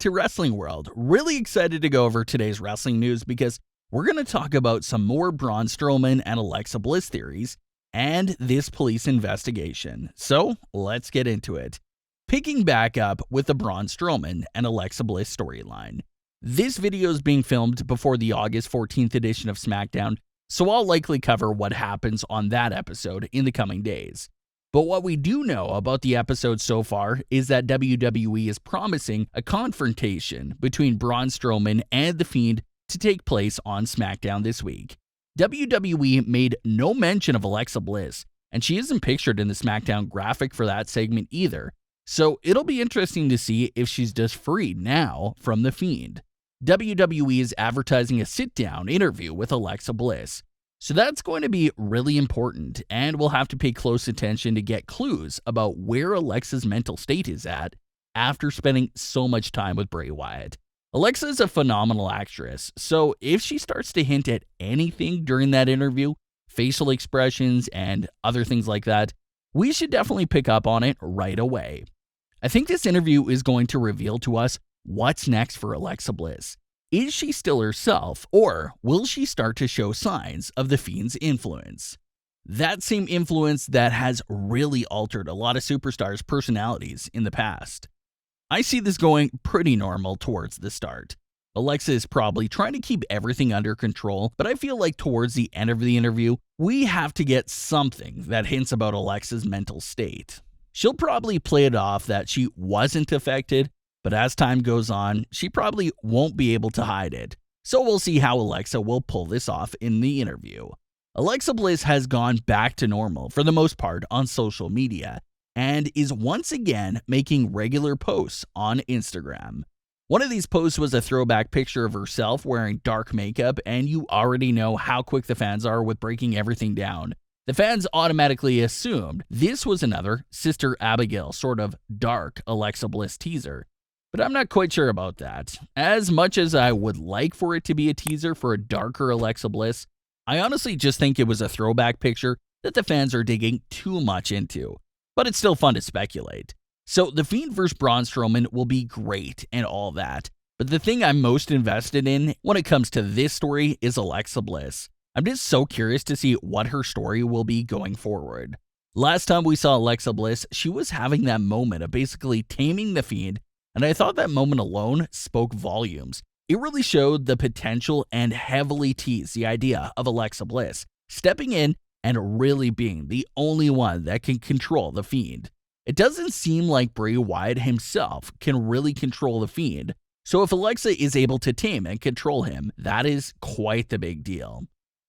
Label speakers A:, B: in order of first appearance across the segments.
A: to Wrestling World. Really excited to go over today's wrestling news because we're going to talk about some more Braun Strowman and Alexa Bliss theories and this police investigation. So let's get into it. Picking back up with the Braun Strowman and Alexa Bliss storyline. This video is being filmed before the August 14th edition of Smackdown, so I'll likely cover what happens on that episode in the coming days. But what we do know about the episode so far is that WWE is promising a confrontation between Braun Strowman and The Fiend to take place on SmackDown this week. WWE made no mention of Alexa Bliss, and she isn't pictured in the SmackDown graphic for that segment either, so it'll be interesting to see if she's just freed now from The Fiend. WWE is advertising a sit-down interview with Alexa Bliss. So that's going to be really important, and we'll have to pay close attention to get clues about where Alexa's mental state is at after spending so much time with Bray Wyatt. Alexa is a phenomenal actress, so if she starts to hint at anything during that interview, facial expressions and other things like that, we should definitely pick up on it right away. I think this interview is going to reveal to us what's next for Alexa Bliss. Is she still herself, or will she start to show signs of the Fiend's influence? That same influence that has really altered a lot of superstars' personalities in the past. I see this going pretty normal towards the start. Alexa is probably trying to keep everything under control, but I feel like towards the end of the interview, we have to get something that hints about Alexa's mental state. She'll probably play it off that she wasn't affected, but as time goes on, she probably won't be able to hide it. So we'll see how Alexa will pull this off in the interview. Alexa Bliss has gone back to normal for the most part on social media and is once again making regular posts on Instagram. One of these posts was a throwback picture of herself wearing dark makeup, and you already know how quick the fans are with breaking everything down. The fans automatically assumed this was another Sister Abigail sort of dark Alexa Bliss teaser. But I'm not quite sure about that. As much as I would like for it to be a teaser for a darker Alexa Bliss, I honestly just think it was a throwback picture that the fans are digging too much into. But it's still fun to speculate. So The Fiend vs. Braun Strowman will be great and all that. But the thing I'm most invested in when it comes to this story is Alexa Bliss. I'm just so curious to see what her story will be going forward. Last time we saw Alexa Bliss, she was having that moment of basically taming The Fiend, and I thought that moment alone spoke volumes. It really showed the potential and heavily teased the idea of Alexa Bliss stepping in and really being the only one that can control The Fiend. It doesn't seem like Bray Wyatt himself can really control The Fiend, so if Alexa is able to tame and control him, that is quite the big deal.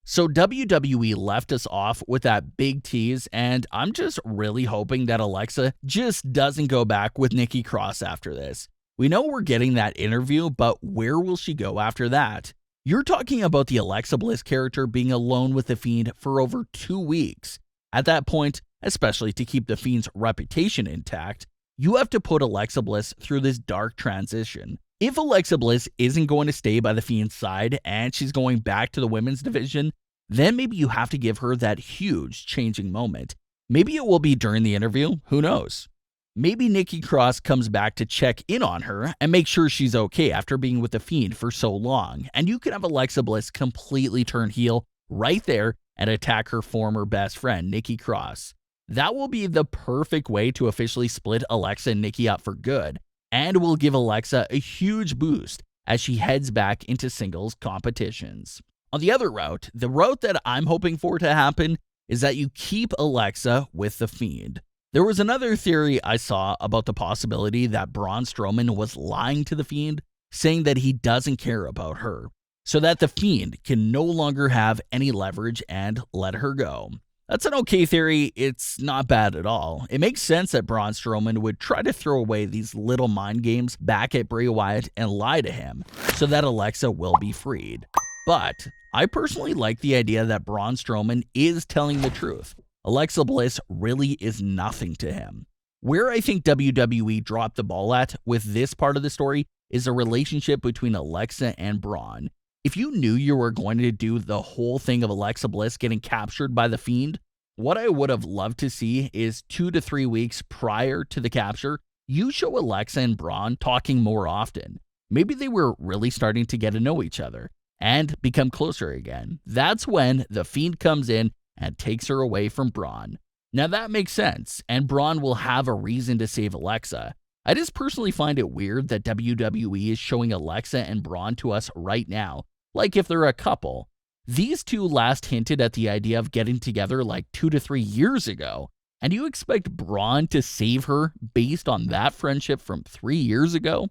A: So WWE left us off with that big tease, and I'm just really hoping that Alexa just doesn't go back with Nikki Cross after this. We know we're getting that interview, but where will she go after that? You're talking about the Alexa Bliss character being alone with The Fiend for over 2 weeks. At that point, especially to keep The Fiend's reputation intact, you have to put Alexa Bliss through this dark transition. If Alexa Bliss isn't going to stay by The Fiend's side and she's going back to the women's division, then maybe you have to give her that huge changing moment. Maybe it will be during the interview, who knows? Maybe Nikki Cross comes back to check in on her and make sure she's okay after being with The Fiend for so long, and you can have Alexa Bliss completely turn heel right there and attack her former best friend, Nikki Cross. That will be the perfect way to officially split Alexa and Nikki up for good, and will give Alexa a huge boost as she heads back into singles competitions. On the other route, the route that I'm hoping for to happen is that you keep Alexa with The Fiend. There was another theory I saw about the possibility that Braun Strowman was lying to The Fiend, saying that he doesn't care about her, so that The Fiend can no longer have any leverage and let her go. That's an okay theory. It's not bad at all. It makes sense that Braun Strowman would try to throw away these little mind games back at Bray Wyatt and lie to him so that Alexa will be freed. But I personally like the idea that Braun Strowman is telling the truth. Alexa Bliss really is nothing to him. Where I think WWE dropped the ball at with this part of the story is a relationship between Alexa and Braun. If you knew you were going to do the whole thing of Alexa Bliss getting captured by The Fiend, what I would have loved to see is 2 to 3 weeks prior to the capture, you show Alexa and Braun talking more often. maybe they were really starting to get to know each other and become closer again. That's when the Fiend comes in and takes her away from Braun. Now that makes sense, and Braun will have a reason to save Alexa. I just personally find it weird that WWE is showing Alexa and Braun to us right now, like if they're a couple. These two last hinted at the idea of getting together like 2 to 3 years ago, and you expect Braun to save her based on that friendship from 3 years ago?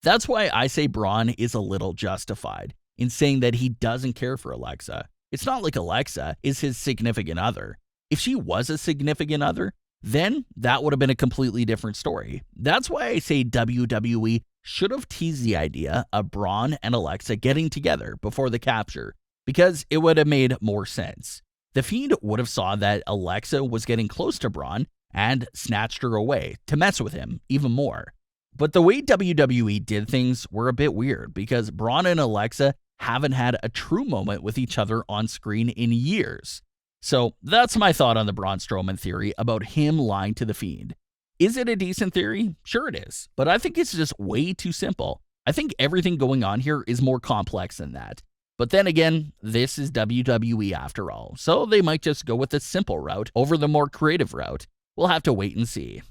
A: That's why I say Braun is a little justified in saying that he doesn't care for Alexa. It's not like Alexa is his significant other. If she was a significant other, then that would have been a completely different story. That's why I say WWE should have teased the idea of Braun and Alexa getting together before the capture, because it would have made more sense. The Fiend would have saw that Alexa was getting close to Braun and snatched her away to mess with him even more. But the way WWE did things were a bit weird, because Braun and Alexa haven't had a true moment with each other on screen in years. So that's my thought on the Braun Strowman theory about him lying to the Fiend. Is it a decent theory? Sure it is, but I think it's just way too simple. I think everything going on here is more complex than that. But then again, this is WWE after all, so they might just go with the simple route over the more creative route. We'll have to wait and see.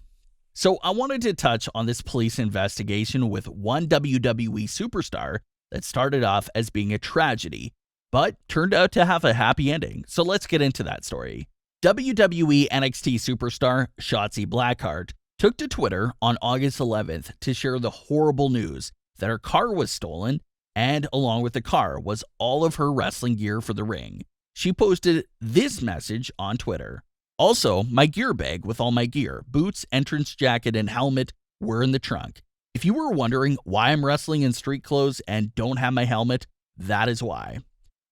A: So I wanted to touch on this police investigation with one WWE superstar that started off as being a tragedy, but turned out to have a happy ending. So let's get into that story. WWE NXT superstar Shotzi Blackheart took to Twitter on August 11th to share the horrible news that her car was stolen, and along with the car was all of her wrestling gear for the ring. She posted this message on Twitter. Also, my gear bag with all my gear, boots, entrance jacket, and helmet were in the trunk. If you were wondering why I'm wrestling in street clothes and don't have my helmet, that is why.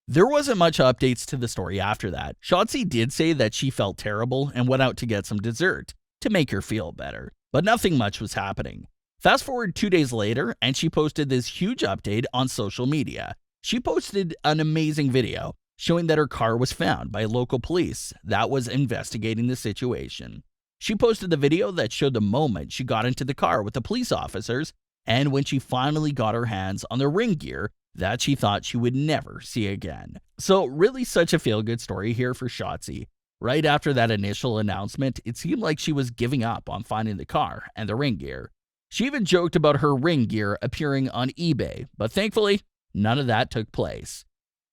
A: There wasn't much updates to the story after that. Shotzi did say that she felt terrible and went out to get some dessert to make her feel better, but nothing much was happening. Fast forward 2 days later, and she posted this huge update on social media. She posted an amazing video showing that her car was found by local police that was investigating the situation. She posted the video that showed the moment she got into the car with the police officers and when she finally got her hands on the ring gear that she thought she would never see again. So really such a feel-good story here for Shotzi. Right after that initial announcement, it seemed like she was giving up on finding the car and the ring gear. She even joked about her ring gear appearing on eBay, but thankfully, none of that took place.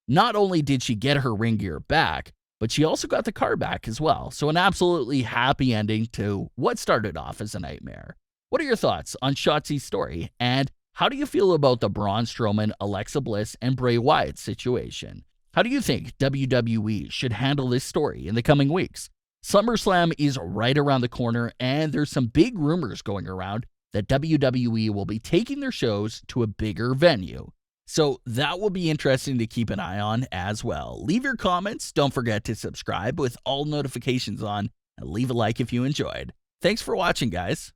A: Not only did she get her ring gear back, but she also got the car back as well. So an absolutely happy ending to what started off as a nightmare. What are your thoughts on Shotzi's story? And how do you feel about the Braun Strowman, Alexa Bliss, and Bray Wyatt situation? How do you think WWE should handle this story in the coming weeks? SummerSlam is right around the corner, and there's some big rumors going around that WWE will be taking their shows to a bigger venue. So that will be interesting to keep an eye on as well. Leave your comments. Don't forget to subscribe with all notifications on, and leave a like if you enjoyed. Thanks for watching, guys.